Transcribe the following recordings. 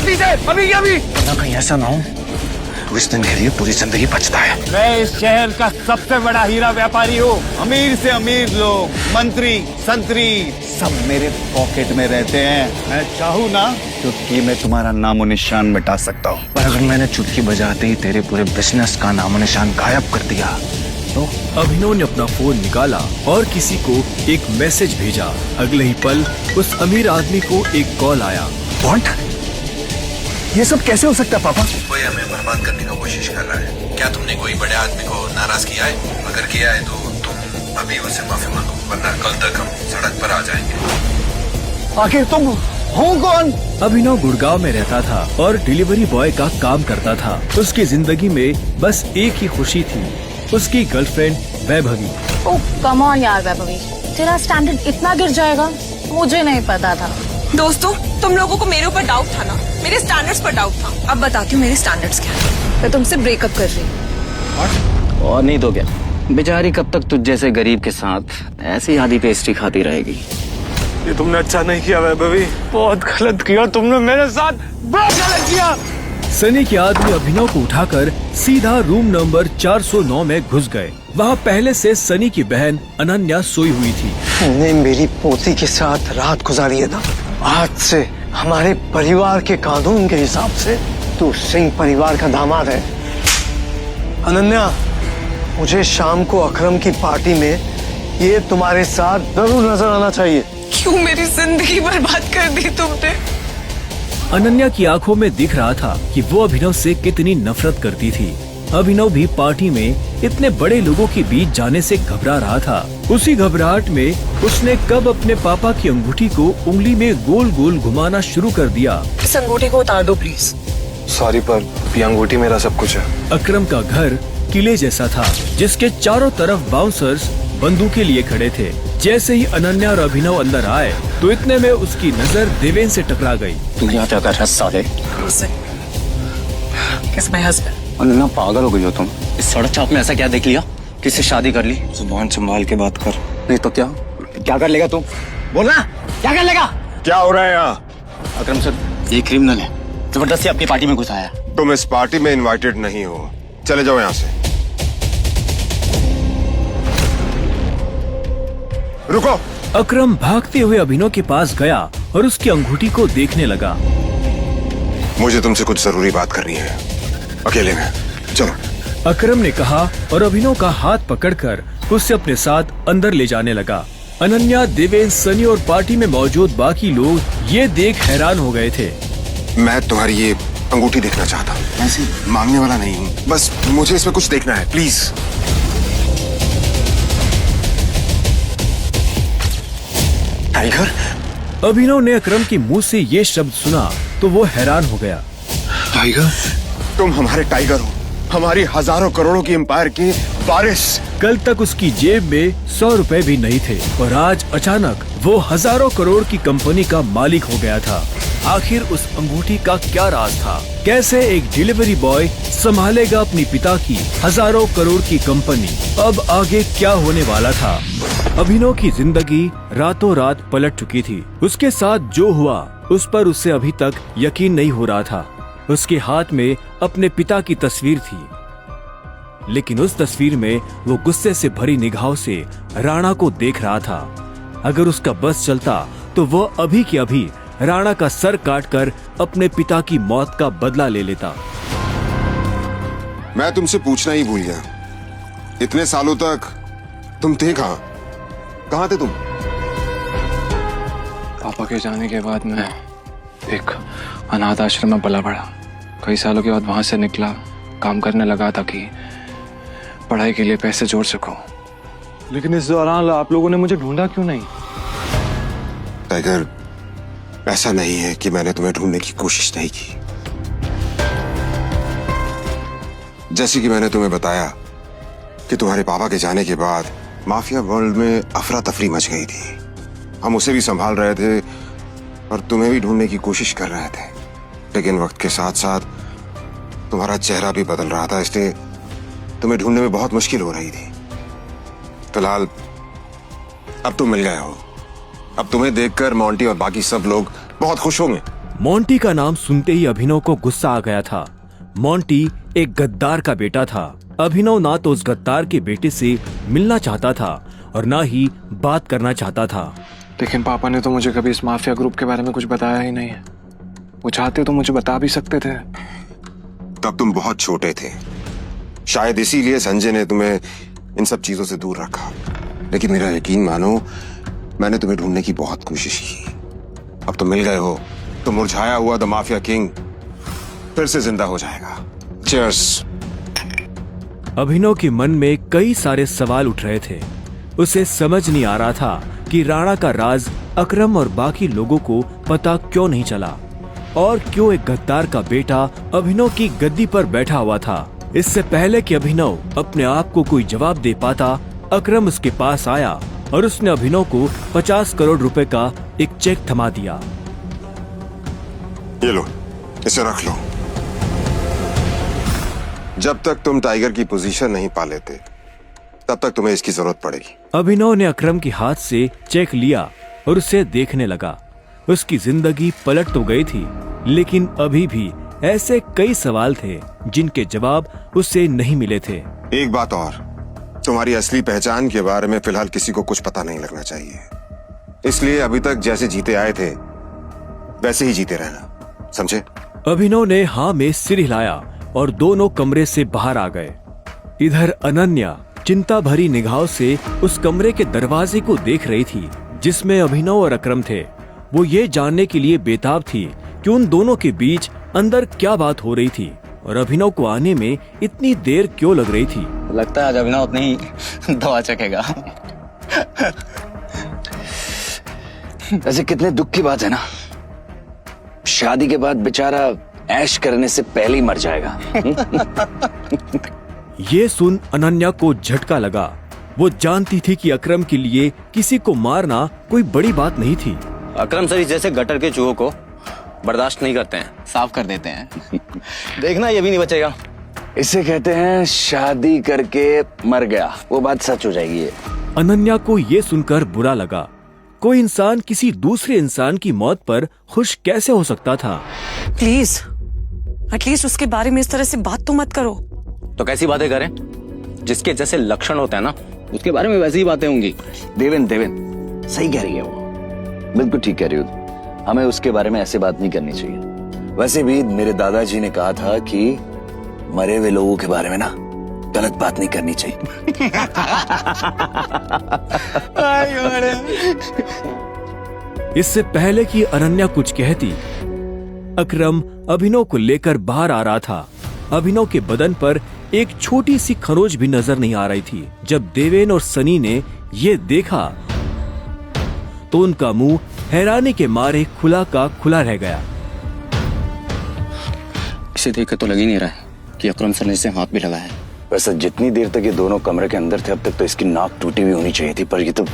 पीछे, अभी अभी। ना कहीं ऐसा ना हो तो इस दिन के लिए पूरी जिंदगी बचता है। मैं इस शहर का सबसे बड़ा हीरा व्यापारी हूँ। अमीर से अमीर लोग, मंत्री, संतरी, सब मेरे पॉकेट में रहते हैं। मैं चाहूँ ना चुटकी में तुम्हारा नामो निशान मिटा सकता हूँ। पर अगर मैंने चुटकी बजाते ही तेरे पूरे बिजनेस का नामो निशान गायब कर दिया तो? अभिनव ने अपना फोन निकाला और किसी को एक मैसेज भेजा। अगले ही पल उस अमीर आदमी को एक कॉल आया। What? ये सब कैसे हो सकता है पापा? कोई हमें बर्बाद करने की कोशिश कर रहा है। क्या तुमने कोई बड़े आदमी को नाराज किया है? अगर किया है तो तुम अभी उससे माफी मांगो, वरना कल तक हम सड़क पर आ जाएंगे। आखिर तुम हो कौन? अभिनव गुड़गांव में रहता था और डिलीवरी बॉय का काम करता था। उसकी जिंदगी में बस एक ही खुशी थी, उसकी girlfriend Vaibhavi. Oh come on यार वैभवी, तेरा स्टैंडर्ड इतना गिर जाएगा मुझे नहीं पता था। दोस्तों, तुम लोगों को मेरे ऊपर डाउट था ना, मेरे स्टैंडर्ड्स पर डाउट था। अब बताती हूँ मेरे स्टैंडर्ड्स क्या है। मैं तुमसे ब्रेकअप कर रही हूँ। और नहीं तो क्या, बेचारी कब तक तुझ जैसे गरीब के साथ ऐसी आधी पेस्ट्री खाती रहेगी। ये तुमने अच्छा नहीं किया वैभवी, बहुत गलत किया तुमने मेरे साथ, बहुत गलत किया। सनी के आदमी अभिनव को उठाकर सीधा रूम नंबर 409 में घुस गए। वहाँ पहले से सनी की बहन अनन्या सोई हुई थी। तुमने मेरी पोती के साथ रात गुजारी है ना, आज से हमारे परिवार के कानून के हिसाब से तू सिंह परिवार का दामाद है। अनन्या, मुझे शाम को अकरम की पार्टी में ये तुम्हारे साथ जरूर नजर आना चाहिए। क्यों मेरी जिंदगी बर्बाद कर दी तुमने? अनन्या की आंखों में दिख रहा था कि वो अभिनव से कितनी नफरत करती थी। अभिनव भी पार्टी में इतने बड़े लोगों के बीच जाने से घबरा रहा था। उसी घबराहट में उसने कब अपने पापा की अंगूठी को उंगली में गोल गोल घुमाना शुरू कर दिया। इस अंगूठी को उतार दो प्लीज। सॉरी पर ये अंगूठी मेरा सब कुछ है। अकरम का घर किले जैसा था, जिसके चारों तरफ बाउंसर्स बंदूकें लिए खड़े थे। जैसे ही अनन्या और अभिनव अंदर आए तो इतने में उसकी नजर देवेन से टकरा गई। तू यहाँ क्या कर रहा है साले? Kiss my husband. अनन्या पागल हो गई हो तुम? इस सड़क चाप में ऐसा क्या देख लिया? किससे शादी कर ली? जुबान संभाल के बात कर। नहीं तो क्या कर लेगा तू? बोलना, क्या कर लेगा? क्या हो रहा है यहाँ? अकरम सर, ये क्रिमिनल है, जबरदस्ती अपनी पार्टी में घुसाया। तुम इस पार्टी में इनवाइटेड नहीं हो, चले जाओ यहाँ से। रुको। अकरम भागते हुए अभिनव के पास गया और उसकी अंगूठी को देखने लगा। मुझे तुमसे कुछ जरूरी बात करनी है, अकेले में, चलो। अकरम ने कहा और अभिनव का हाथ पकड़कर उसे अपने साथ अंदर ले जाने लगा। अनन्या, देवेन, सनी और पार्टी में मौजूद बाकी लोग ये देख हैरान हो गए थे। मैं तुम्हारी ये अंगूठी देखना चाहता हूँ, ऐसे मांगने वाला नहीं हूँ, बस मुझे इसमें कुछ देखना है, प्लीज। टाइगर? अभिनव ने अकरम के मुंह से ये शब्द सुना तो वो हैरान हो गया। टाइगर? तुम हमारे टाइगर हो, हमारी हजारों करोड़ों की एम्पायर की वारिस। कल तक उसकी जेब में 100 रुपए भी नहीं थे और आज अचानक वो हजारों करोड़ की कंपनी का मालिक हो गया था। आखिर उस अंगूठी का क्या राज था? कैसे एक डिलीवरी बॉय संभालेगा अपनी पिता की हजारों करोड़ की कंपनी? अब आगे क्या होने वाला था? अभिनव की जिंदगी रातों रात पलट चुकी थी। उसके साथ जो हुआ उस पर उसे अभी तक यकीन नहीं हो रहा था। उसके हाथ में अपने पिता की तस्वीर थी, लेकिन उस तस्वीर में वो गुस्से से भरी निगाहों से राणा को देख रहा था। अगर उसका बस चलता तो वो अभी के अभी राणा का सर काटकर अपने पिता की मौत का बदला ले लेता। मैं तुमसे पूछना ही भूल गया, इतने सालों तक तुम थे कहाँ? कहाँ थे तुम? पापा के जाने के बाद मैं एक अनाथ आश्रम में पला बढ़ा। कई सालों के बाद वहां से निकला, काम करने लगा ताकि पढ़ाई के लिए पैसे जोड़ सकूं। लेकिन इस दौरान आप लोगों ने मुझे ढूंढा क्यों नहीं? टाइगर, ऐसा नहीं है कि मैंने तुम्हें ढूंढने की कोशिश नहीं की। जैसे कि मैंने तुम्हें बताया कि तुम्हारे पापा के जाने के बाद माफिया वर्ल्ड में अफरा तफरी मच गई थी। हम उसे भी संभाल रहे थे और तुम्हें भी ढूंढने की कोशिश कर रहे थे, लेकिन वक्त के साथ साथ तुम्हारा चेहरा भी बदल रहा था, इसलिए तुम्हें ढूंढने में बहुत मुश्किल हो रही थी। फिलहाल अब तुम मिल गए हो। अब तुम्हें देखकर मोंटी और बाकी सब लोग बहुत खुश होंगे। मोंटी का नाम सुनते ही अभिनव को गुस्सा आ गया था। मोंटी एक गद्दार का बेटा था। अभिनव ना तो उस गद्दार के बेटे से मिलना चाहता था और ना ही बात करना चाहता था। लेकिन पापा ने तो मुझे कभी इस माफिया ग्रुप के बारे में कुछ बताया ही नहीं है। वो चाहते तो मुझे बता भी सकते थे। तब तुम बहुत छोटे थे, शायद इसीलिए संजय ने तुम्हें इन सब चीजों से दूर रखा। लेकिन मेरा यकीन मानो, मैंने तुम्हें ढूंढने की बहुत कोशिश की। अब तुम मिल गए हो तो मुरझाया हुआ द माफिया किंग फिर से जिंदा हो जाएगा। चीयर्स। अभिनव के मन में कई सारे सवाल उठ रहे थे। उसे समझ नहीं आ रहा था कि राणा का राज अकरम और बाकी लोगों को पता क्यों नहीं चला और क्यों एक गद्दार का बेटा अभिनव की गद्दी पर बैठा हुआ था। इससे पहले कि अभिनव अपने आप को कोई जवाब दे पाता, अकरम उसके पास आया और उसने अभिनव को 50 करोड़ रुपए का एक चेक थमा दिया। ये लो, इसे रख लो। जब तक तुम टाइगर की पोजीशन नहीं पा लेते तब तक तुम्हें इसकी जरूरत पड़ेगी। अभिनव ने अकरम के हाथ से चेक लिया और उसे देखने लगा। उसकी जिंदगी पलट तो गई थी, लेकिन अभी भी ऐसे कई सवाल थे जिनके जवाब उसे नहीं मिले थे। एक बात और, तुम्हारी असली पहचान के बारे में फिलहाल किसी को कुछ पता नहीं लगना चाहिए। इसलिए अभी तक जैसे जीते आए थे वैसे ही जीते रहना, समझे? अभिनव ने हाँ में सिर हिलाया और दोनों कमरे से बाहर आ गए। इधर अनन्या चिंता भरी निगाहों से उस कमरे के दरवाजे को देख रही थी जिसमें अभिनव और अकरम थे। वो ये जानने के लिए बेताब थी कि उन दोनों के बीच अंदर क्या बात हो रही थी और अभिनव को आने में इतनी देर क्यों लग रही थी। लगता है आज अभिनव अपनी दवा चखेगा। ऐसे कितने दुख की बात है ना, शादी के बाद बेचारा ऐश करने से पहले ही मर जाएगा। ये सुन अनन्या को झटका लगा। वो जानती थी कि अकरम के लिए किसी को मारना कोई बड़ी बात नहीं थी। अकरम सर जैसे गटर के चूहों को बर्दाश्त नहीं करते हैं, साफ कर देते हैं। देखना ये भी नहीं बचेगा। इसे कहते हैं शादी करके मर गया, वो बात सच हो जाएगी। ये अनन्या को ये सुनकर बुरा लगा। कोई इंसान किसी दूसरे इंसान की मौत पर खुश कैसे हो सकता था? प्लीज एटलीस्ट उसके बारे में इस तरह से बात तो मत करो। तो कैसी बातें करें? जिसके जैसे लक्षण होते हैं ना, उसके बारे में वैसी ही बातें होंगी। देवेन सही कह रही है, वो बिल्कुल ठीक कह रही हो। हमें उसके बारे में ऐसे बात नहीं करनी चाहिए। वैसे भी मेरे दादाजी ने कहा था कि मरे हुए लोगों के बारे में ना गलत बात नहीं करनी चाहिए। इससे पहले कि अनन्या कुछ कहती, अकरम अभिनव को लेकर बाहर आ रहा था। अभिनव के बदन पर एक छोटी सी खरोच भी नजर नहीं आ रही थी। जब देवेन और सनी ने ये देखा तो उनका मुंह हैरानी के मारे खुला का खुला रह गया। इसे देखकर तो लग ही नहीं रहा है कि अकरम सर ने इसे हाथ भी लगाया है। वैसे जितनी देर तक ये दोनों कमरे के अंदर थे अब तक तो इसकी नाक टूटी हुई होनी चाहिए थी, पर ये तो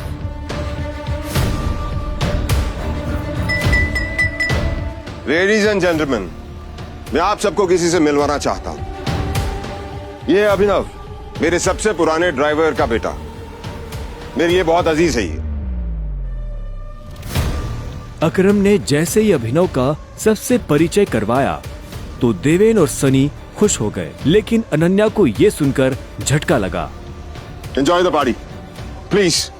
लेडीज एंड जेंटलमैन, मैं आप सबको किसी से मिलवाना चाहता हूं। ये अभिनव, मेरे सबसे पुराने ड्राइवर का बेटा, मेरी ये बहुत अजीज है। ये अकरम ने जैसे ही अभिनव का सबसे परिचय करवाया तो देवेन और सनी खुश हो गए, लेकिन अनन्या को ये सुनकर झटका लगा। Enjoy the party please.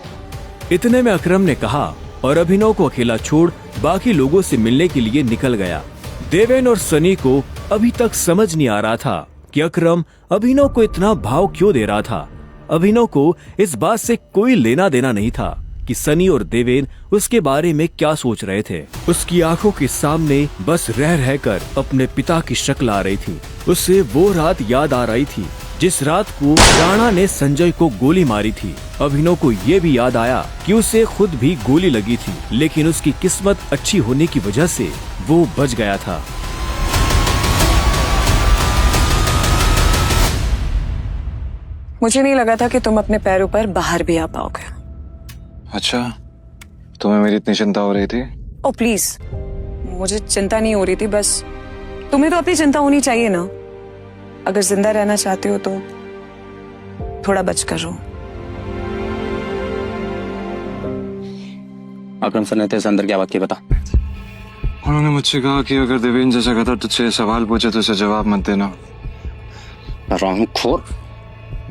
इतने में अकरम ने कहा और अभिनव को अकेला छोड़ बाकी लोगों से मिलने के लिए निकल गया। देवेन और सनी को अभी तक समझ नहीं आ रहा था कि अकरम अभिनव को इतना भाव क्यों दे रहा था। अभिनव को इस बात से कोई लेना देना नहीं था कि सनी और देवेन उसके बारे में क्या सोच रहे थे। उसकी आंखों के सामने बस रह रहकर अपने पिता की शक्ल आ रही थी। उसे वो रात याद आ रही थी जिस रात को राणा ने संजय को गोली मारी थी। अभिनव को ये भी याद आया कि उसे खुद भी गोली लगी थी, लेकिन उसकी किस्मत अच्छी होने की वजह से वो बच गया था। मुझे नहीं लगा था कि तुम अपने पैरों पर बाहर भी आ पाओगे। अच्छा, तुम्हें मेरी इतनी चिंता हो रही थी? ओ प्लीज, मुझे चिंता नहीं हो रही थी, बस तुम्हें तो अपनी चिंता होनी चाहिए ना। अगर जिंदा रहना चाहते हो तो थोड़ा बच कर रहो। अकरम सर ने तेरे से अंदर क्या बात की बता। उन्होंने मुझसे कहा कि अगर देवेंद्र जैसा गधा तुझसे सवाल पूछे तो उसे जवाब मत देना। हरामखोर।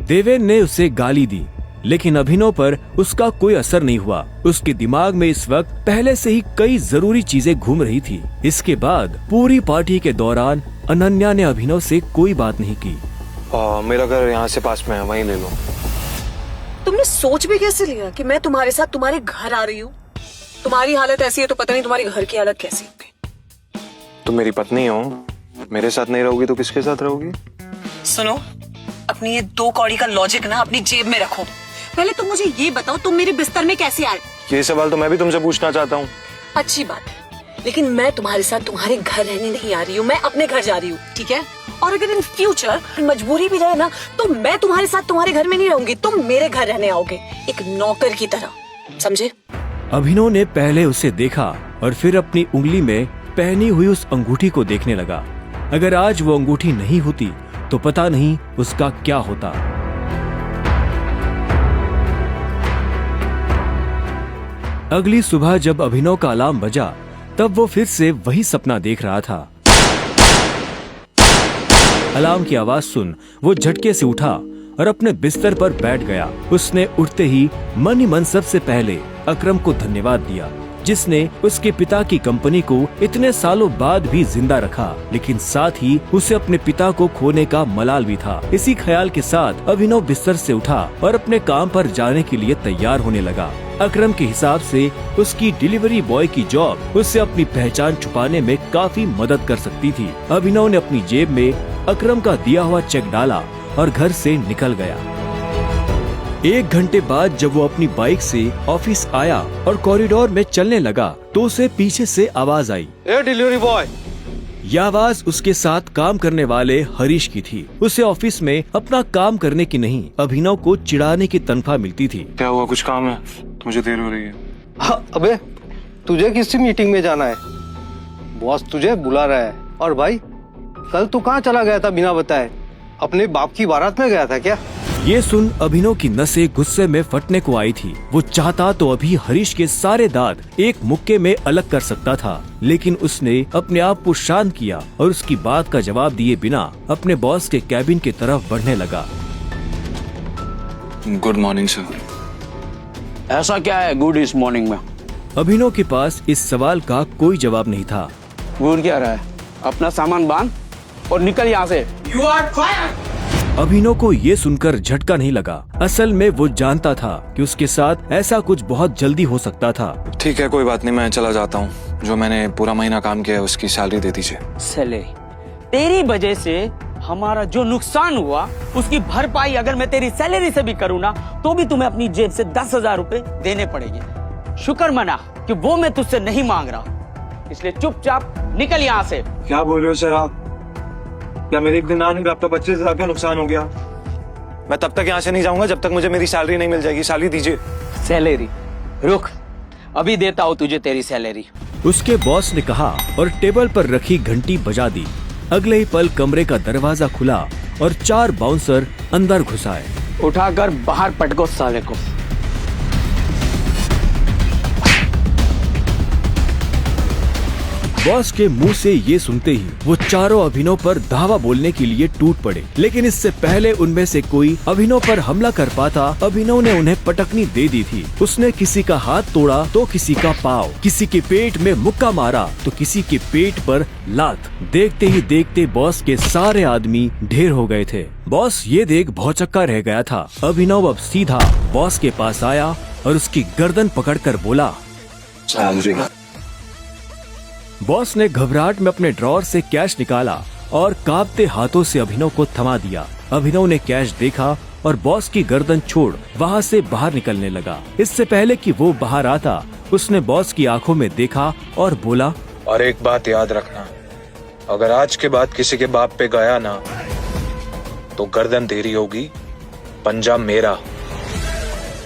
देवेन ने उसे गाली दी, लेकिन अभिनव पर उसका कोई असर नहीं हुआ। उसके दिमाग में इस वक्त पहले से ही कई जरूरी चीजें घूम रही थी। इसके बाद पूरी पार्टी के दौरान अनन्या ने अभिनव से कोई बात नहीं की। मेरा घर यहाँ से पास में है, वहीं ले लो। तुमने सोच भी कैसे लिया कि मैं तुम्हारे साथ तुम्हारे घर आ रही हूँ? तुम्हारी हालत ऐसी है तो पता नहीं तुम्हारी घर की हालत कैसी होगी। तुम मेरी पत्नी हो, मेरे साथ नहीं रहोगी तो किसके साथ रहोगी? सुनो, अपनी ये 2 कौड़ी का लॉजिक ना अपनी जेब में रखो। पहले तुम मुझे ये बताओ, तुम मेरे बिस्तर में कैसे आए? ये सवाल तो मैं भी तुमसे पूछना चाहता हूँ। अच्छी बात है, लेकिन मैं तुम्हारे साथ तुम्हारे घर रहने नहीं आ रही हूँ, मैं अपने घर जा रही हूँ, ठीक है? और अगर इन फ्यूचर मजबूरी भी रहे ना तो मैं तुम्हारे साथ तुम्हारे घर में नहीं रहूंगी, तुम मेरे घर रहने आओगे एक नौकर की तरह, समझे? अभिनव ने पहले उसे देखा और फिर अपनी उंगली में पहनी हुई उस अंगूठी को देखने लगा। अगर आज वो अंगूठी नहीं होती तो पता नहीं उसका क्या होता। अगली सुबह जब अभिनव का अलार्म बजा तब वो फिर से वही सपना देख रहा था। अलार्म की आवाज सुन वो झटके से उठा और अपने बिस्तर पर बैठ गया। उसने उठते ही मन सबसे पहले अकरम को धन्यवाद दिया, जिसने उसके पिता की कंपनी को इतने सालों बाद भी जिंदा रखा, लेकिन साथ ही उसे अपने पिता को खोने का मलाल भी था। इसी ख्याल के साथ अभिनव बिस्तर से उठा और अपने काम पर जाने के लिए तैयार होने लगा। अकरम के हिसाब से उसकी डिलीवरी बॉय की जॉब उससे अपनी पहचान छुपाने में काफी मदद कर सकती थी। अभिनव ने अपनी जेब में अकरम का दिया हुआ चेक डाला और घर से निकल गया। 1 घंटे बाद जब वो अपनी बाइक से ऑफिस आया और कॉरिडोर में चलने लगा तो उसे पीछे से आवाज आई। A delivery boy! यह आवाज उसके साथ काम करने वाले हरीश की थी। उसे ऑफिस में अपना काम करने की नहीं, अभिनव को चिढ़ाने की तनख्वाह मिलती थी। क्या हुआ, कुछ काम है? मुझे देर हो रही है। हाँ, अबे तुझे किसी मीटिंग में जाना है, बॉस तुझे बुला रहा है। और भाई कल तू कहाँ चला गया था बिना बताए? अपने बाप की बारात में गया था क्या? ये सुन अभिनव की नसें गुस्से में फटने को आई थी। वो चाहता तो अभी हरीश के सारे दांत एक मुक्के में अलग कर सकता था, लेकिन उसने अपने आप को शांत किया और उसकी बात का जवाब दिए बिना अपने बॉस के कैबिन की तरफ बढ़ने लगा। Good morning sir. ऐसा क्या है गुड इस मॉर्निंग में? अभिनव के पास इस सवाल का कोई जवाब नहीं था। गुड क्या रहा है? अपना सामान बांध और निकल यहाँ से। You are fired! अभिनव को ये सुनकर झटका नहीं लगा। असल में वो जानता था कि उसके साथ ऐसा कुछ बहुत जल्दी हो सकता था। ठीक है, कोई बात नहीं, मैं चला जाता हूँ। जो मैंने पूरा महीना काम किया है उसकी सैलरी दे दीजिए। सैलरी? तेरी वजह से हमारा जो नुकसान हुआ उसकी भरपाई अगर मैं तेरी सैलरी से भी करूँ ना तो भी तुम्हें अपनी जेब से 10,000 रुपए देने पड़ेंगे। शुक्र मना कि वो मैं तुझसे नहीं मांग रहा, इसलिए चुपचाप निकल यहाँ से। क्या बोल रहे हो सर आप? क्या मेरे एक दिन आने में आपका 25,000 का नुकसान हो गया? मैं तब तक यहाँ से नहीं जाऊंगा जब तक मुझे मेरी सैलरी नहीं मिल जाएगी। सैलरी दीजिए। सैलरी? रुक, अभी देता हूँ तुझे तेरी सैलरी। उसके बॉस ने कहा और टेबल पर रखी घंटी बजा दी। अगले ही पल कमरे का दरवाजा खुला और 4 बाउंसर अंदर घुस आए। उठाकर बाहर पटको साले को। बॉस के मुंह से ये सुनते ही वो चारों अभिनव पर धावा बोलने के लिए टूट पड़े, लेकिन इससे पहले उनमें से कोई अभिनव पर हमला कर पाता अभिनव ने उन्हें पटकनी दे दी थी। उसने किसी का हाथ तोड़ा तो किसी का पाँव, किसी के पेट में मुक्का मारा तो किसी के पेट पर लात। देखते ही देखते बॉस के सारे आदमी ढेर हो गए थे। बॉस ये देख भौचक्का रह गया था। अभिनव अब सीधा बॉस के पास आया और उसकी गर्दन पकड़कर बोला, सैलरी। बॉस ने घबराहट में अपने ड्रॉर से कैश निकाला और कांपते हाथों से अभिनव को थमा दिया। अभिनव ने कैश देखा और बॉस की गर्दन छोड़ वहाँ से बाहर निकलने लगा। इससे पहले कि वो बाहर आता उसने बॉस की आंखों में देखा और बोला, और एक बात याद रखना, अगर आज के बाद किसी के बाप पे गया ना तो गर्दन तेरी होगी, पंजा मेरा।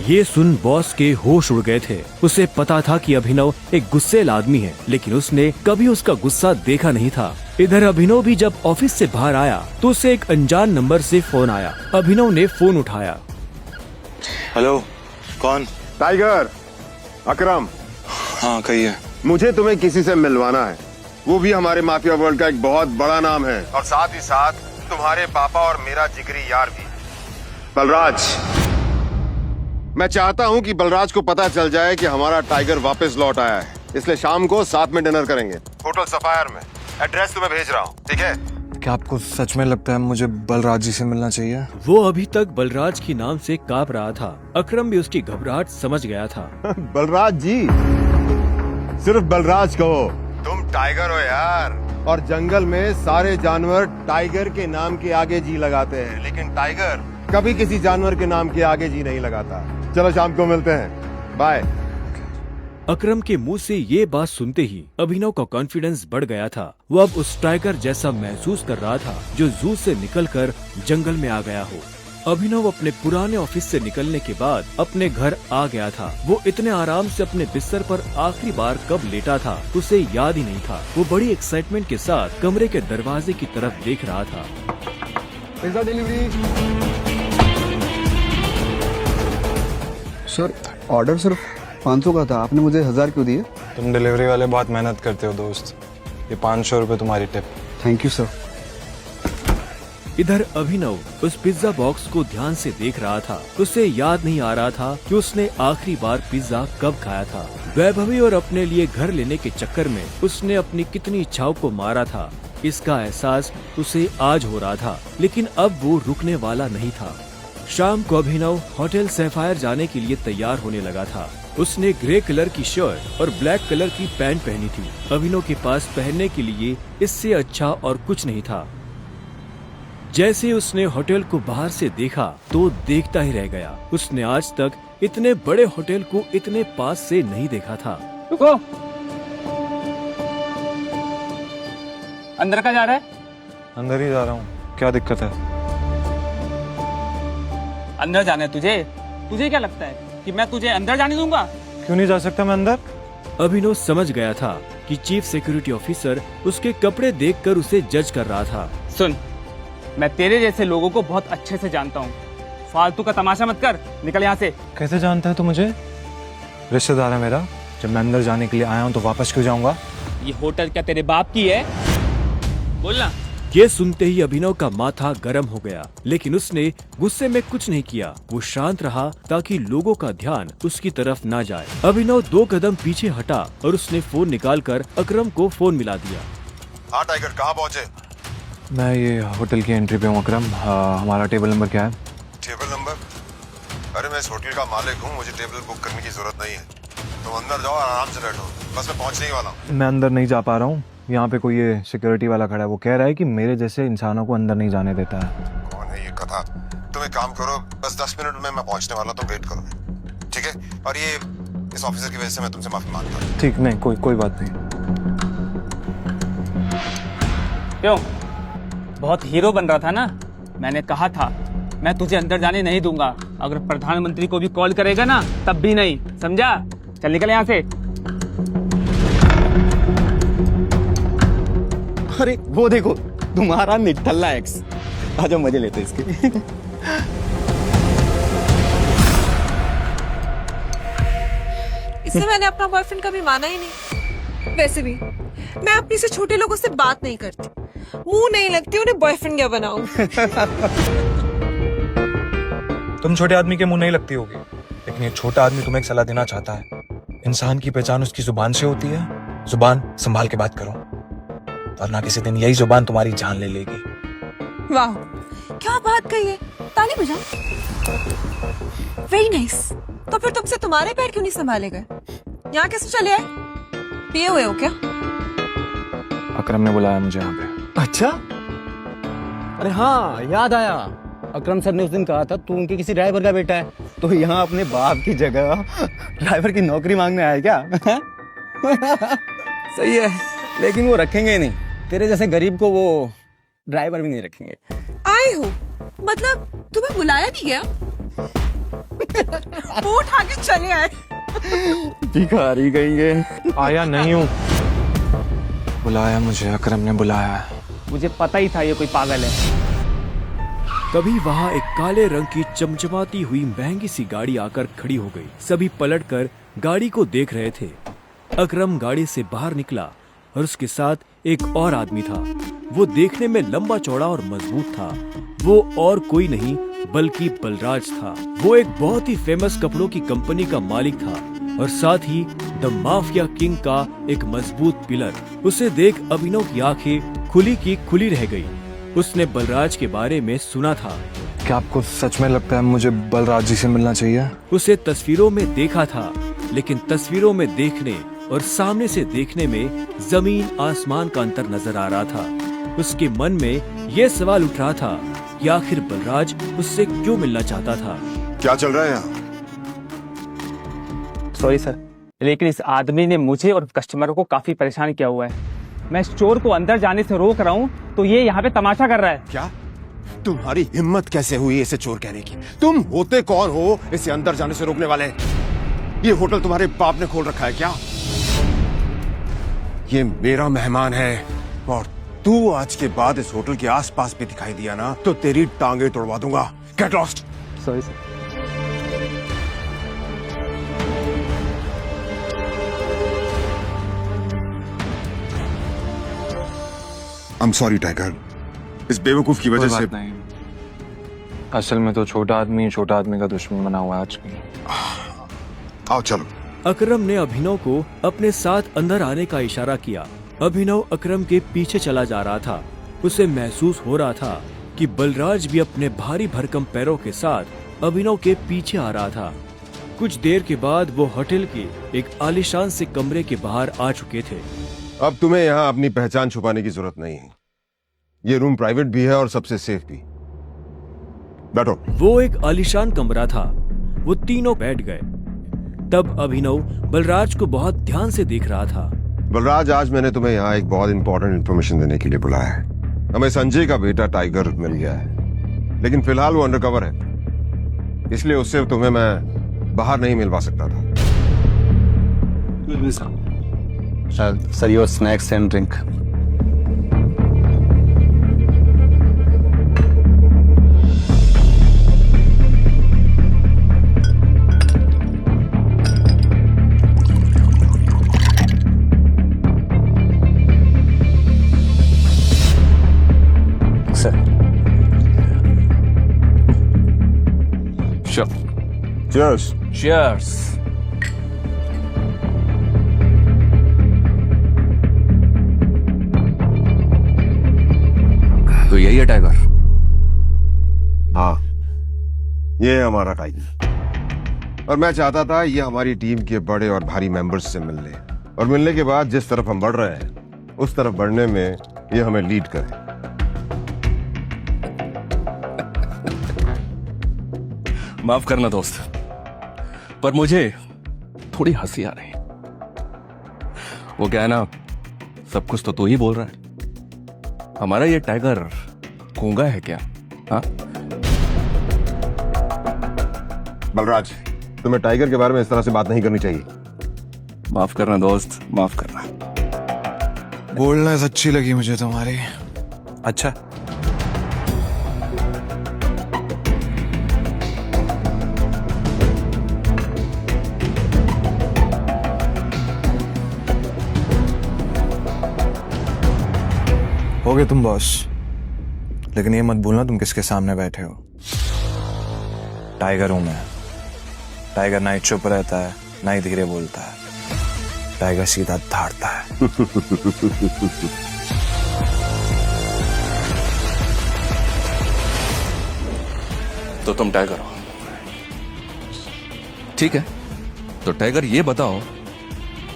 ये सुन बॉस के होश उड़ गए थे। उसे पता था कि अभिनव एक गुस्सेल आदमी है, लेकिन उसने कभी उसका गुस्सा देखा नहीं था। इधर अभिनव भी जब ऑफिस से बाहर आया तो उसे एक अनजान नंबर से फोन आया। अभिनव ने फोन उठाया। हेलो, कौन? टाइगर, अकरम। हाँ कहिए। मुझे तुम्हें किसी से मिलवाना है। वो भी हमारे माफिया वर्ल्ड का एक बहुत बड़ा नाम है, और साथ ही साथ तुम्हारे पापा और मेरा जिगरी यार भी। बलराज, मैं चाहता हूं कि बलराज को पता चल जाए कि हमारा टाइगर वापस लौट आया है, इसलिए शाम को साथ में डिनर करेंगे होटल सफायर में। एड्रेस तुम्हें भेज रहा हूँ, ठीक है? क्या आपको सच में लगता है मुझे बलराज जी से मिलना चाहिए? वो अभी तक बलराज के नाम से कांप रहा था। अकरम भी उसकी घबराहट समझ गया था। बलराज जी, सिर्फ बलराज कहो। तुम टाइगर हो यार, और जंगल में सारे जानवर टाइगर के नाम के आगे जी लगाते हैं, लेकिन टाइगर कभी किसी जानवर के नाम के आगे जी नहीं लगाता। चलो शाम को मिलते हैं, बाय। अकरम के मुंह से ये बात सुनते ही अभिनव का कॉन्फिडेंस बढ़ गया था। वो अब उस टाइगर जैसा महसूस कर रहा था जो जू से निकलकर जंगल में आ गया हो। अभिनव अपने पुराने ऑफिस से निकलने के बाद अपने घर आ गया था। वो इतने आराम से अपने बिस्तर पर आखिरी बार कब लेटा था उसे याद ही नहीं था। वो बड़ी एक्साइटमेंट के साथ कमरे के दरवाजे की तरफ देख रहा था। Pizza delivery. सर, ऑर्डर सिर्फ 500 का था, आपने मुझे 1000 क्यों दिए? तुम डिलीवरी वाले बहुत मेहनत करते हो दोस्त, ये 500 रुपए तुम्हारी टिप। Thank you sir. इधर अभिनव उस पिज्जा बॉक्स को ध्यान से देख रहा था। उसे याद नहीं आ रहा था कि उसने आखिरी बार पिज्जा कब खाया था। वैभवी और अपने लिए घर लेने के चक्कर में उसने अपनी कितनी इच्छाओं को मारा था, इसका एहसास उसे आज हो रहा था। लेकिन अब वो रुकने वाला नहीं था। शाम को अभिनव होटल सैफायर जाने के लिए तैयार होने लगा था। उसने ग्रे कलर की शर्ट और ब्लैक कलर की पैंट पहनी थी। अभिनव के पास पहनने के लिए इससे अच्छा और कुछ नहीं था। जैसे उसने होटल को बाहर से देखा तो देखता ही रह गया। उसने आज तक इतने बड़े होटल को इतने पास से नहीं देखा था। रुको, अंदर का जा रहा है? अंदर ही जा रहा हूँ, क्या दिक्कत है? अंदर जाना है तुझे? तुझे क्या लगता है कि मैं तुझे अंदर जाने दूंगा? क्यों नहीं जा सकता मैं अंदर? अभिनव समझ गया था कि चीफ सिक्योरिटी ऑफिसर उसके कपड़े देखकर उसे जज कर रहा था। सुन, मैं तेरे जैसे लोगों को बहुत अच्छे से जानता हूँ। फालतू का तमाशा मत कर, निकल यहाँ से। कैसे जानता है तू मुझे? रिश्तेदार है मेरा। जब मैं अंदर जाने के लिए आया हूँ तो वापस क्यों जाऊंगा? ये होटल क्या तेरे बाप की है? बोलना। ये सुनते ही अभिनव का माथा गर्म हो गया, लेकिन उसने गुस्से में कुछ नहीं किया। वो शांत रहा ताकि लोगों का ध्यान उसकी तरफ ना जाए। अभिनव 2 कदम पीछे हटा और उसने फोन निकालकर अकरम को फोन मिला दिया। हाँ टाइगर, कहाँ पहुँचे? मैं ये होटल की एंट्री पे हूँ अकरम। हमारा टेबल नंबर क्या है? Table number? अरे मैं इस होटल का मालिक हूँ, मुझे टेबल बुक करने की जरूरत नहीं है। तुम अंदर जाओ और आराम से बैठो, बस मैं पहुँचने ही वाला हूँ। मैं अंदर नहीं जा पा रहा हूँ। यहाँ पे कोई ये सिक्योरिटी वाला खड़ा है, वो कह रहा है कि मेरे जैसे इंसानों को अंदर नहीं जाने देता है। कौन है ये कथा? तुम एक काम करो, बस 10 मिनट में मैं पहुँचने वाला, तो वेट करो, ठीक है? और ये इस ऑफिसर की वजह से मैं तुमसे माफी मांगता हूँ। ठीक, नहीं कोई बात नहीं। क्यों, बहुत हीरो बन रहा था ना? मैंने कहा था मैं तुझे अंदर जाने नहीं दूंगा। अगर प्रधानमंत्री को भी कॉल करेगा ना तब भी नहीं, समझा? चल निकल यहाँ से। अरे वो देखो, तुम्हारा निठल्ला एक्स। आजा मजे लेते इसके। इससे मैंने अपना बॉयफ्रेंड कभी माना ही नहीं। वैसे भी मैं अपनी से छोटे लोगों से बात नहीं करती, मुंह नहीं लगती उन्हें बॉयफ्रेंड क्या बनाऊं। तुम छोटे आदमी के मुंह नहीं लगती होगी, लेकिन ये छोटा आदमी तुम्हें एक सलाह देना चाहता है। इंसान की पहचान उसकी जुबान से होती है। जुबान संभाल के बात करो, वरना किसी दिन यही जुबान तुम्हारी जान ले लेगी। वाह, क्या बात कही है। ताली बजाओ। Very nice. तो फिर तुमसे तुम्हारे पैर क्यों नहीं संभाले गए? यहाँ कैसे चले आए? पिए हुए हो क्या? अकरम ने बुलाया मुझे यहाँ पे। अच्छा, अरे हाँ याद आया। अकरम सर ने उस दिन कहा था तू उनके किसी ड्राइवर का बेटा है, तो यहाँ अपने बाप की जगह ड्राइवर की नौकरी मांगने आया क्या? सही है, लेकिन वो रखेंगे नहीं। तेरे जैसे गरीब को वो ड्राइवर भी नहीं रखेंगे। आए हो मतलब तुम्हें बुलाया नहीं गया? वो उठा के चले आए। भिखारी कहेंगे। आया नहीं हूँ, बुलाया मुझे, अकरम ने बुलाया। मुझे पता ही था ये कोई पागल है। तभी वहाँ एक काले रंग की चमचमाती हुई महंगी सी गाड़ी आकर खड़ी हो गई। सभी पलटकर गाड़ी को देख रहे थे। अकरम गाड़ी से बाहर निकला और उसके साथ एक और आदमी था। वो देखने में लंबा चौड़ा और मजबूत था। वो और कोई नहीं बल्कि बलराज था। वो एक बहुत ही फेमस कपड़ों की कंपनी का मालिक था और साथ ही द माफिया किंग का एक मजबूत पिलर। उसे देख अभिनव की आंखें खुली की खुली रह गई। उसने बलराज के बारे में सुना था। क्या आपको सच में लगता है मुझे बलराज जी से मिलना चाहिए? उसे तस्वीरों में देखा था, लेकिन तस्वीरों में देखने और सामने से देखने में जमीन आसमान का अंतर नजर आ रहा था। उसके मन में ये सवाल उठ रहा था कि आखिर बलराज उससे क्यों मिलना चाहता था। क्या चल रहा है यहाँ? सॉरी सर, लेकिन इस आदमी ने मुझे और कस्टमरों को काफी परेशान किया हुआ है। मैं स्टोर को अंदर जाने से रोक रहा हूँ तो ये यहाँ पे तमाशा कर रहा है। क्या तुम्हारी हिम्मत कैसे हुई इसे चोर कहने की? तुम होते कौन हो इसे अंदर जाने से रोकने वाले? ये होटल तुम्हारे बाप ने खोल रखा है क्या? ये मेरा मेहमान है और तू आज के बाद इस होटल के आसपास भी दिखाई दिया ना तो तेरी टांगे तोड़वा दूंगा। Get lost. Sorry sir. I'm sorry, tiger. इस बेवकूफ की वजह से नहीं, असल में तो छोटा आदमी का दुश्मन बना हुआ है आजकल। आओ चलो। अकरम ने अभिनव को अपने साथ अंदर आने का इशारा किया। अभिनव अकरम के पीछे चला जा रहा था। उसे महसूस हो रहा था कि बलराज भी अपने भारी भरकम पैरों के साथ अभिनव के पीछे आ रहा था। कुछ देर के बाद वो होटल के एक आलीशान से कमरे के बाहर आ चुके थे। अब तुम्हें यहाँ अपनी पहचान छुपाने की जरूरत नहीं है। ये रूम प्राइवेट भी है और सबसे सेफ भी। बैठो। वो एक आलीशान कमरा था। वो तीनों बैठ गए। तब अभिनव बलराज को बहुत ध्यान से देख रहा था। बलराज, आज मैंने तुम्हें यहाँ एक बहुत इंपॉर्टेंट इन्फॉर्मेशन देने के लिए बुलाया है। हमें संजय का बेटा टाइगर मिल गया है, लेकिन फिलहाल वो अंडरकवर है, इसलिए उससे तुम्हें मैं बाहर नहीं मिलवा सकता था। Sir, your snacks and drink. Cheers. Cheers. तो यही है टाइगर? हाँ, ये है हमारा टाइगर। और मैं चाहता था ये हमारी टीम के बड़े और भारी मेंबर्स से मिल ले, और मिलने के बाद जिस तरफ हम बढ़ रहे हैं उस तरफ बढ़ने में ये हमें लीड करे। माफ करना दोस्त, पर मुझे थोड़ी हंसी आ रही। वो क्या है ना, सब कुछ तो तू ही बोल रहा है। हमारा ये टाइगर गूंगा है क्या? हाँ? बलराज, तुम्हें टाइगर के बारे में इस तरह से बात नहीं करनी चाहिए। माफ करना दोस्त, माफ करना। बोलना अच्छी लगी मुझे तुम्हारी। अच्छा, हो गए तुम बॉस, लेकिन ये मत भूलना तुम किसके सामने बैठे हो। टाइगर हूं मैं। टाइगर ना ही चुप रहता है, ना ही धीरे बोलता है। टाइगर सीधा धाड़ता है। तो तुम टाइगर हो, ठीक है? तो टाइगर ये बताओ,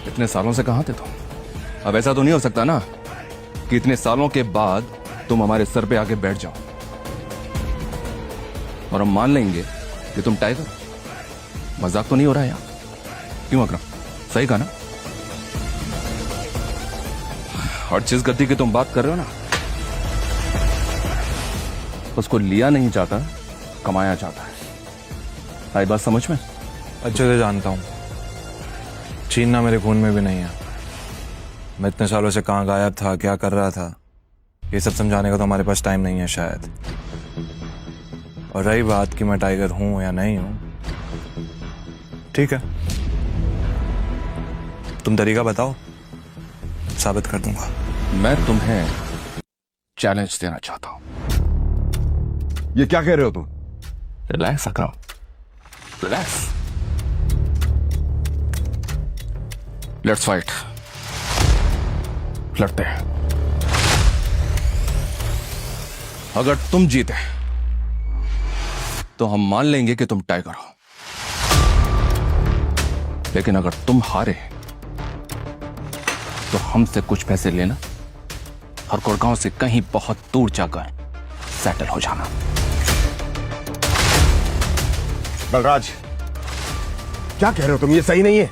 इतने सालों से कहां थे तुम? अब ऐसा तो नहीं हो सकता ना कि इतने सालों के बाद तुम हमारे सर पे आके बैठ जाओ और हम मान लेंगे कि तुम टाइगर। मजाक तो नहीं हो रहा है यहाँ? क्यों अकरम, सही कहा ना? और जिस गद्दी की तुम बात कर रहे हो ना, उसको लिया नहीं जाता, कमाया जाता है। आई बात समझ में? अच्छे से जानता हूं, छीनना मेरे खून में भी नहीं है। मैं इतने सालों से कहाँ गायब था, क्या कर रहा था, ये सब समझाने का तो हमारे पास टाइम नहीं है शायद। और रही बात कि मैं टाइगर हूं या नहीं हूं, ठीक है, तुम तरीका बताओ, साबित कर दूंगा। मैं तुम्हें चैलेंज देना चाहता हूं। ये क्या कह रहे हो तुम? Relax Akram, relax. Let's fight, लड़ते हैं। अगर तुम जीते तो हम मान लेंगे कि तुम टाइगर हो, लेकिन अगर तुम हारे तो हमसे कुछ पैसे लेना और गुड़गांव से कहीं बहुत दूर जाकर सेटल हो जाना। बलराज, क्या कह रहे हो तुम? ये सही नहीं है।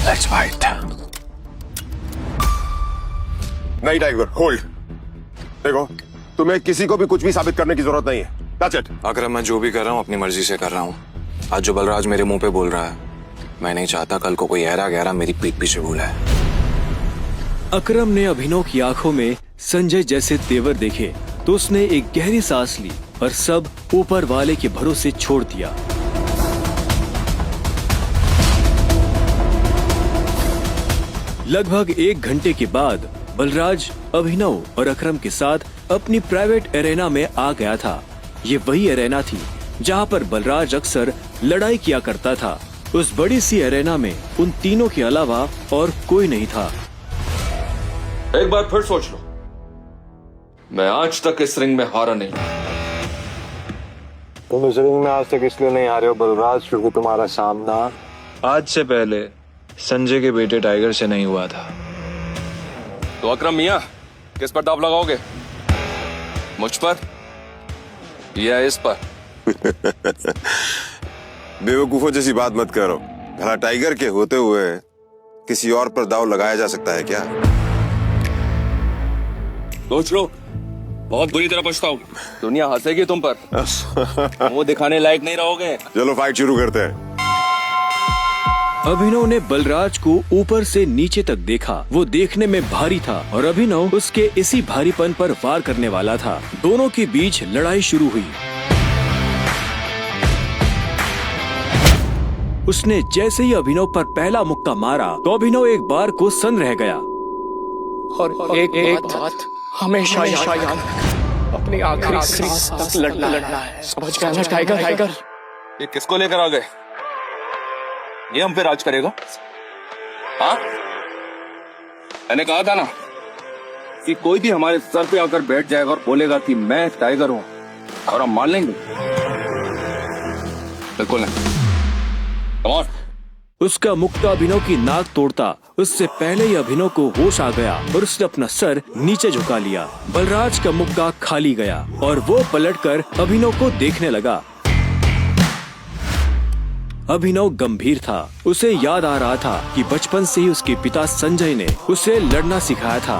Let's fight. नहीं टाइगर, होल्ड। देखो, तुम्हें किसी को भी कुछ भी साबित करने की जरूरत नहीं है। That's it. अकरम, मैं जो भी कर रहा हूँ अपनी मर्जी से कर रहा हूँ। आज जो बलराज मेरे मुंह पे बोल रहा है, मैं नहीं चाहता कल को कोई ऐरा गहरा मेरी पीठ पीछे बोला है। अकरम ने अभिनव की आंखों में संजय जैसे तेवर देखे तो उसने एक गहरी सांस ली और सब ऊपर वाले के भरोसे छोड़ दिया। लगभग 1 घंटे के बाद बलराज अभिनव और अकरम के साथ अपनी प्राइवेट एरेना में आ गया था। ये वही एरेना थी जहां पर बलराज अक्सर लड़ाई किया करता था। उस बड़ी सी एरेना में उन तीनों के अलावा और कोई नहीं था। एक बार फिर सोच लो, मैं आज तक इस रिंग में हारा नहीं। तुम इस रिंग में आज तक इसलिए नहीं हारे हो बलराज, क्योंकि तुम्हारा सामना आज से पहले संजय के बेटे टाइगर से नहीं हुआ था। तो अकरम मियां, किस पर दाव लगाओगे? मुझ पर या इस पर? बेवकूफों जैसी बात मत करो। भला टाइगर के होते हुए किसी और पर दाव लगाया जा सकता है क्या? सोच लो, बहुत बुरी तरह पछताओ। दुनिया हंसेगी तुम पर, मुंह दिखाने लायक नहीं रहोगे। चलो फाइट शुरू करते हैं। अभिनव ने बलराज को ऊपर से नीचे तक देखा। वो देखने में भारी था और अभिनव उसके इसी भारीपन पर वार करने वाला था। दोनों के बीच लड़ाई शुरू हुई। उसने जैसे ही अभिनव पर पहला मुक्का मारा तो अभिनव एक बार को सन्न रह गया। और एक बात हमेशा याद, अपनी आखिरी सांस तक लड़ना है। समझ गया ना टाइगर? ये किसको लेकर आ गए? ये हम पे राज करेगा? हाँ, मैंने कहा था ना कि कोई भी हमारे सर पे आकर बैठ जाएगा और बोलेगा कि मैं टाइगर हूं, और हम मान लेंगे? बिल्कुल नहीं। Come on. उसका मुक्का अभिनव की नाक तोड़ता उससे पहले ही अभिनव को होश आ गया और उसने अपना सर नीचे झुका लिया। बलराज का मुक्का खाली गया और वो पलटकर अभिनव को देखने लगा। अभिनव गंभीर था। उसे याद आ रहा था कि बचपन से ही उसके पिता संजय ने उसे लड़ना सिखाया था।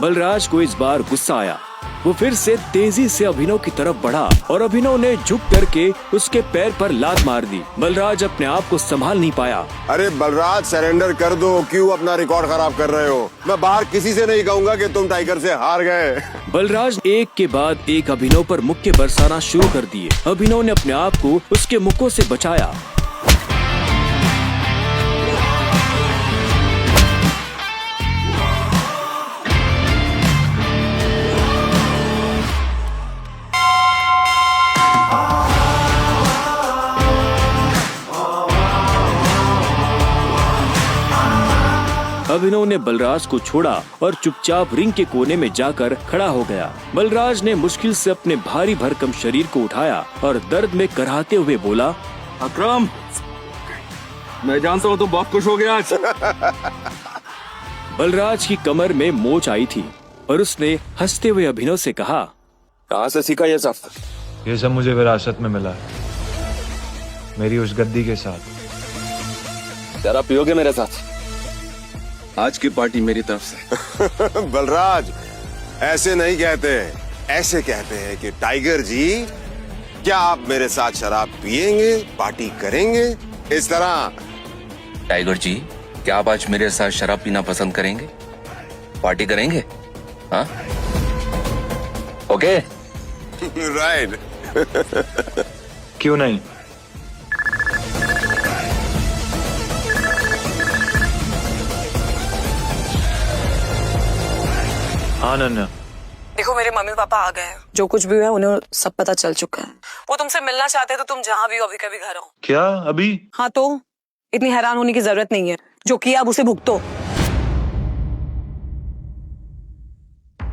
बलराज को इस बार गुस्सा आया। वो फिर से तेजी से अभिनव की तरफ बढ़ा और अभिनव ने झुक करके उसके पैर पर लात मार दी। बलराज अपने आप को संभाल नहीं पाया। अरे बलराज, सरेंडर कर दो। क्यों अपना रिकॉर्ड खराब कर रहे हो? मैं बाहर किसी से नहीं कहूंगा कि तुम टाइगर से हार गए। बलराज एक के बाद एक अभिनव पर मुक्के बरसाना शुरू कर दिए। अभिनव ने अपने आप को उसके मुक्कों से बचाया। अभिनव ने बलराज को छोड़ा और चुपचाप रिंग के कोने में जाकर खड़ा हो गया। बलराज ने मुश्किल से अपने भारी भरकम शरीर को उठाया और दर्द में कराहते हुए बोला, अकरम, मैं जानता हूँ तुम बहुत खुश हो गया आज। बलराज की कमर में मोच आई थी और उसने हंसते हुए अभिनव से कहा, कहाँ से सीखा ये सब? ये सब मुझे विरासत में मिला है, मेरी उस गद्दी के साथ। जरा पियोगे मेरे साथ? आज की पार्टी मेरी तरफ से। बलराज, ऐसे नहीं कहते, ऐसे कहते हैं कि टाइगर जी, क्या आप मेरे साथ शराब पिएंगे, पार्टी करेंगे? इस तरह। टाइगर जी, क्या आप आज मेरे साथ शराब पीना पसंद करेंगे, पार्टी करेंगे? हाँ, ओके। राइट, क्यों नहीं? हाँ अनन्या, देखो मेरे मम्मी पापा आ गए हैं। जो कुछ भी हुआ है उन्हें सब पता चल चुका है। वो तुमसे मिलना चाहते हैं तो तुम जहाँ भी हो अभी कभी घर आओ। क्या अभी? हाँ तो इतनी हैरान होने की जरूरत नहीं है। जो किया अब उसे भुगतो।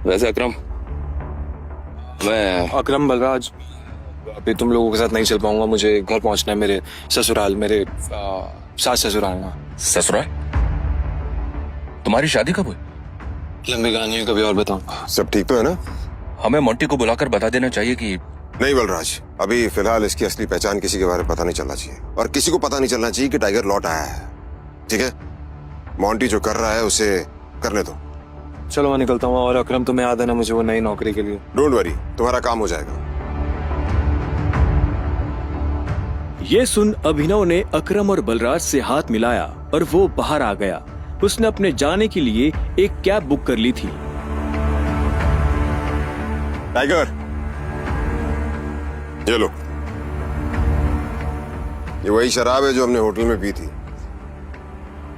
वैसे अकरम बलराज, अभी तुम लोगों के साथ नहीं चल पाऊंगा। मुझे घर पहुंचना है, मेरे ससुराल, मेरे सास ससुराल ना। ससुराल? तुम्हारी शादी कब हुई? लंबी कहानी है, कभी और बताऊं। सब ठीक तो है ना? हमें मोंटी को बुलाकर बता देना चाहिए कि नहीं बलराज, अभी फिलहाल इसकी असली पहचान किसी के बारे में पता नहीं चलना चाहिए, और किसी को पता नहीं चलना चाहिए कि टाइगर लौट आया है। ठीक है? मोंटी जो कर रहा है उसे करने दो। चलो मैं निकलता हूँ। और अकरम, तुम्हें याद है ना मुझे वो नई नौकरी के लिए? डोंट वरी, तुम्हारा काम हो जाएगा। ये सुन अभिनव ने अकरम और बलराज से हाथ मिलाया और वो बाहर आ गया। उसने अपने जाने के लिए एक कैब बुक कर ली थी। टाइगर, ये लो, ये वही शराब है जो हमने होटल में पी थी।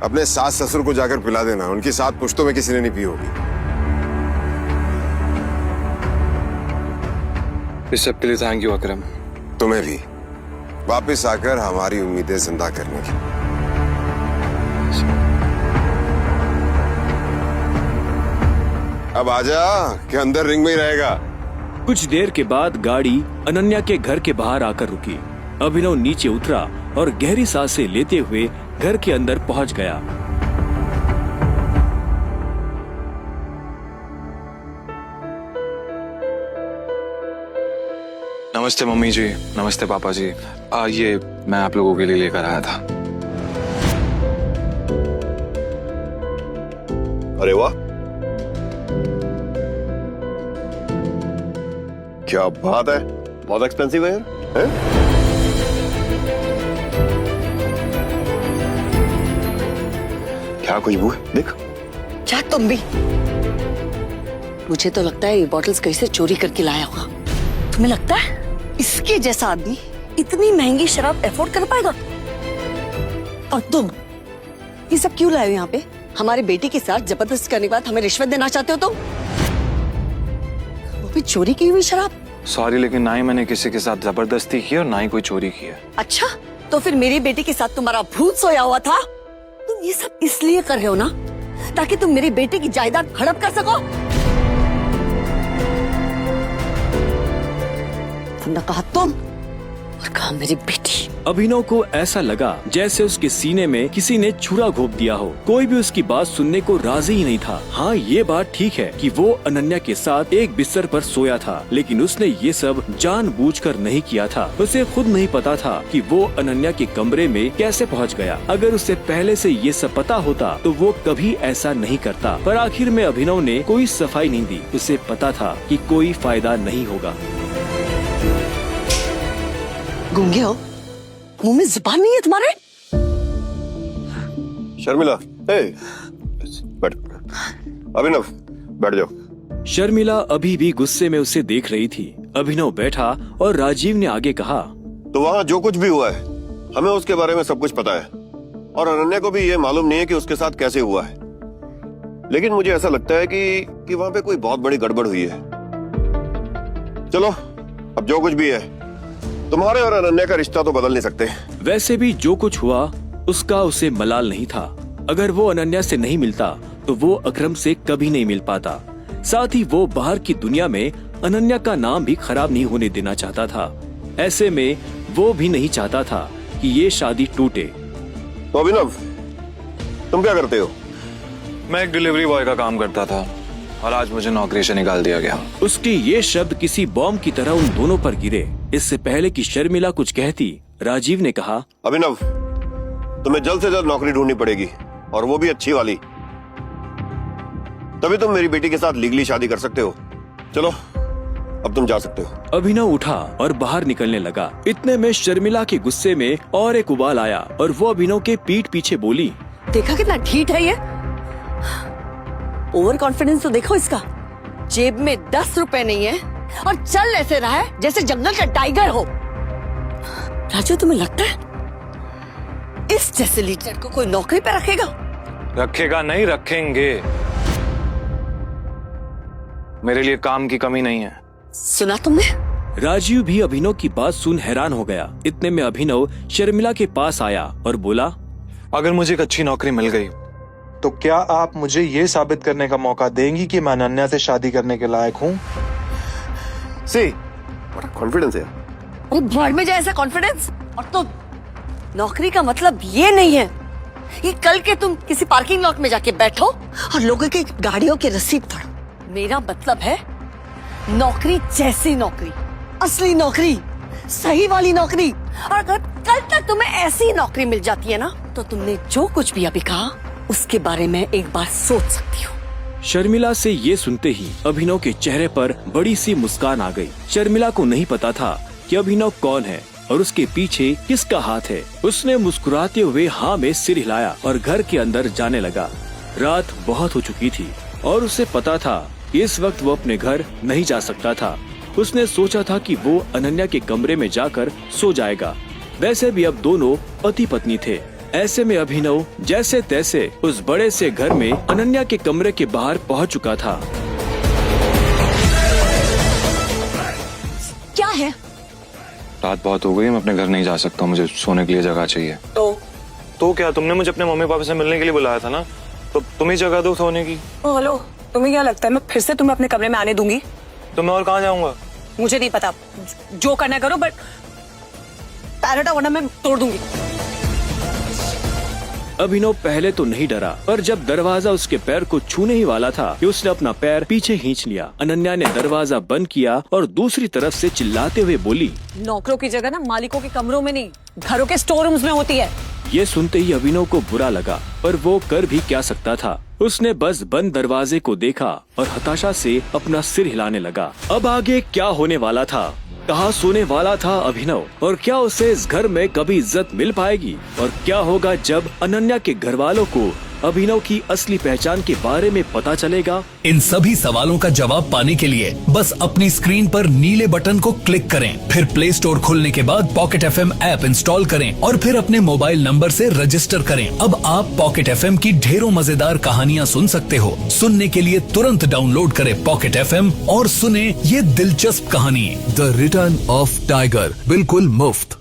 अपने सास ससुर को जाकर पिला देना, उनकी 7 पुश्तों में किसी ने नहीं पी होगी। इस सब के लिए थैंक यू अकरम। तुम्हें भी वापस आकर हमारी उम्मीदें जिंदा करने की। अब आजा कि अंदर रिंग में ही रहेगा। कुछ देर के बाद गाड़ी अनन्या के घर के बाहर आकर रुकी। अभिनव नीचे उतरा और गहरी सांसें लेते हुए घर के अंदर पहुंच गया। नमस्ते मम्मी जी, नमस्ते पापा जी। ये मैं आप लोगों के लिए लेकर आया था। अरे वाह, क्या बात है, बहुत एक्सपेंसिव है यार। हैं? क्या खुशबू है, देख। क्या तुम भी? मुझे तो लगता है ये बॉटल्स कहीं से चोरी करके लाया होगा। तुम्हें लगता है इसके जैसा आदमी इतनी महंगी शराब अफोर्ड कर पाएगा? और तुम ये सब क्यों लाए हो यहाँ पे? हमारे बेटे के साथ जबरदस्ती करने के बाद हमें रिश्वत देना चाहते हो तुम? वो भी चोरी की हुई शराब? सॉरी, लेकिन ना ही मैंने किसी के साथ जबरदस्ती की और ना ही कोई चोरी की है। अच्छा, तो फिर मेरे बेटे के साथ तुम्हारा भूत सोया हुआ था? तुम ये सब इसलिए कर रहे हो ना ताकि तुम मेरे बेटे की जायदाद हड़प कर सको? तुमने कहा तुम और कहा मेरी बेटी। अभिनव को ऐसा लगा जैसे उसके सीने में किसी ने छुरा घोंप दिया हो। कोई भी उसकी बात सुनने को राजी ही नहीं था। हाँ, ये बात ठीक है कि वो अनन्या के साथ एक बिस्तर पर सोया था, लेकिन उसने ये सब जानबूझकर नहीं किया था। उसे खुद नहीं पता था कि वो अनन्या के कमरे में कैसे पहुंच गया। अगर उसे पहले से ये सब पता होता तो वो कभी ऐसा नहीं करता। पर आखिर में अभिनव ने कोई सफाई नहीं दी। उसे पता था कि कोई फायदा नहीं होगा। गूंगे हो? मुंह में जुबान नहीं है तुम्हारे? शर्मिला, बैठ। अभिनव, बैठ जाओ। शर्मिला अभी भी गुस्से में उसे देख रही थी। अभिनव बैठा और राजीव ने आगे कहा, तो वहाँ जो कुछ भी हुआ है हमें उसके बारे में सब कुछ पता है, और अनन्या को भी ये मालूम नहीं है कि उसके साथ कैसे हुआ है। लेकिन मुझे ऐसा लगता है कि वहाँ पे कोई बहुत बड़ी गड़बड़ हुई है। चलो, अब जो कुछ भी है, तुम्हारे और अनन्या का रिश्ता तो बदल नहीं सकते। वैसे भी जो कुछ हुआ उसका उसे मलाल नहीं था। अगर वो अनन्या से नहीं मिलता तो वो अकरम से कभी नहीं मिल पाता। साथ ही वो बाहर की दुनिया में अनन्या का नाम भी खराब नहीं होने देना चाहता था। ऐसे में वो भी नहीं चाहता था कि ये शादी टूटे। तो अभिनव, तुम क्या करते हो? मैं एक डिलीवरी बॉय का काम करता था और आज मुझे नौकरी से निकाल दिया गया। उसके ये शब्द किसी बॉम्ब की तरह उन दोनों पर गिरे। इससे पहले कि शर्मिला कुछ कहती, राजीव ने कहा, अभिनव, तुम्हें जल्द से जल्द नौकरी ढूंढनी पड़ेगी, और वो भी अच्छी वाली। तभी तुम मेरी बेटी के साथ लीगली शादी कर सकते हो। चलो, अब तुम जा सकते हो। अभिनव उठा और बाहर निकलने लगा। इतने में शर्मिला के गुस्से में और एक उबाल आया और वो अभिनव के पीठ पीछे बोली, देखा कितना ढीठ है ये? ओवर कॉन्फिडेंस तो देखो इसका। जेब में 10 रुपए नहीं है, और चल ऐसे रहा है जैसे जंगल का टाइगर हो। राजू, तुम्हें लगता है इस जैसे लीडर को कोई नौकरी पे रखेगा? रखेगा नहीं, रखेंगे। मेरे लिए काम की कमी नहीं है। सुना तुमने? राजीव भी अभिनव की बात सुन हैरान हो गया। इतने में अभिनव शर्मिला के पास आया और बोला, अगर मुझे एक अच्छी नौकरी मिल गई तो क्या आप मुझे ये साबित करने का मौका देंगी कि मैं अनन्या से शादी करने के लायक हूँ? सी बड़ा कॉन्फिडेंस है। अरे भाड़ में जाए ऐसा कॉन्फिडेंस। और तो नौकरी का मतलब ये नहीं है कि कल के तुम किसी पार्किंग लॉट में जाके बैठो और लोगों की गाड़ियों की रसीद पढ़ो। मेरा मतलब है नौकरी जैसी नौकरी, असली नौकरी, सही वाली नौकरी। और अगर कल तक तुम्हें ऐसी नौकरी मिल जाती है ना, तो तुमने जो कुछ भी अभी कहा उसके बारे में एक बार सोच सकती हो। शर्मिला से ये सुनते ही अभिनव के चेहरे पर बड़ी सी मुस्कान आ गई। शर्मिला को नहीं पता था कि अभिनव कौन है और उसके पीछे किसका हाथ है। उसने मुस्कुराते हुए हाँ में सिर हिलाया और घर के अंदर जाने लगा। रात बहुत हो चुकी थी और उसे पता था कि इस वक्त वो अपने घर नहीं जा सकता था। उसने सोचा था कि वो अनन्या के कमरे में जाकर सो जाएगा। वैसे भी अब दोनों पति पत्नी थे। ऐसे में अभिनव जैसे तैसे उस बड़े से घर में अनन्या के कमरे के बाहर पहुंच चुका था। क्या है? रात बहुत हो गई, मैं अपने घर नहीं जा सकता, मुझे सोने के लिए जगह चाहिए। तो क्या, तुमने मुझे अपने मम्मी पापा से मिलने के लिए बुलाया था ना, तो तुम ही जगह दो सोने की। हेलो, तुम्हें क्या लगता है मैं फिर से तुम्हें अपने कमरे में आने दूंगी? तो मैं और कहाँ जाऊंगा? मुझे नहीं पता, जो करना करो, बट पैर वरना मैं तोड़ दूंगी। अभिनव पहले तो नहीं डरा, पर जब दरवाजा उसके पैर को छूने ही वाला था कि उसने अपना पैर पीछे खींच लिया। अनन्या ने दरवाजा बंद किया और दूसरी तरफ से चिल्लाते हुए बोली, नौकरों की जगह ना मालिकों के कमरों में नहीं, घरों के स्टोर रूम्स में होती है। ये सुनते ही अभिनव को बुरा लगा, पर वो कर भी क्या सकता था। उसने बस बंद दरवाजे को देखा और हताशा से अपना सिर हिलाने लगा। अब आगे क्या होने वाला था? कहाँ सोने वाला था अभिनव? और क्या उसे इस घर में कभी इज्जत मिल पाएगी? और क्या होगा जब अनन्या के घर वालों को अभिनव की असली पहचान के बारे में पता चलेगा? इन सभी सवालों का जवाब पाने के लिए बस अपनी स्क्रीन पर नीले बटन को क्लिक करें, फिर प्ले स्टोर खोलने के बाद पॉकेट FM ऐप इंस्टॉल करें और फिर अपने मोबाइल नंबर से रजिस्टर करें। अब आप पॉकेट FM की ढेरों मजेदार कहानियाँ सुन सकते हो। सुनने के लिए तुरंत डाउनलोड करें पॉकेट FM और सुने ये दिलचस्प कहानी द रिटर्न ऑफ टाइगर, बिल्कुल मुफ्त।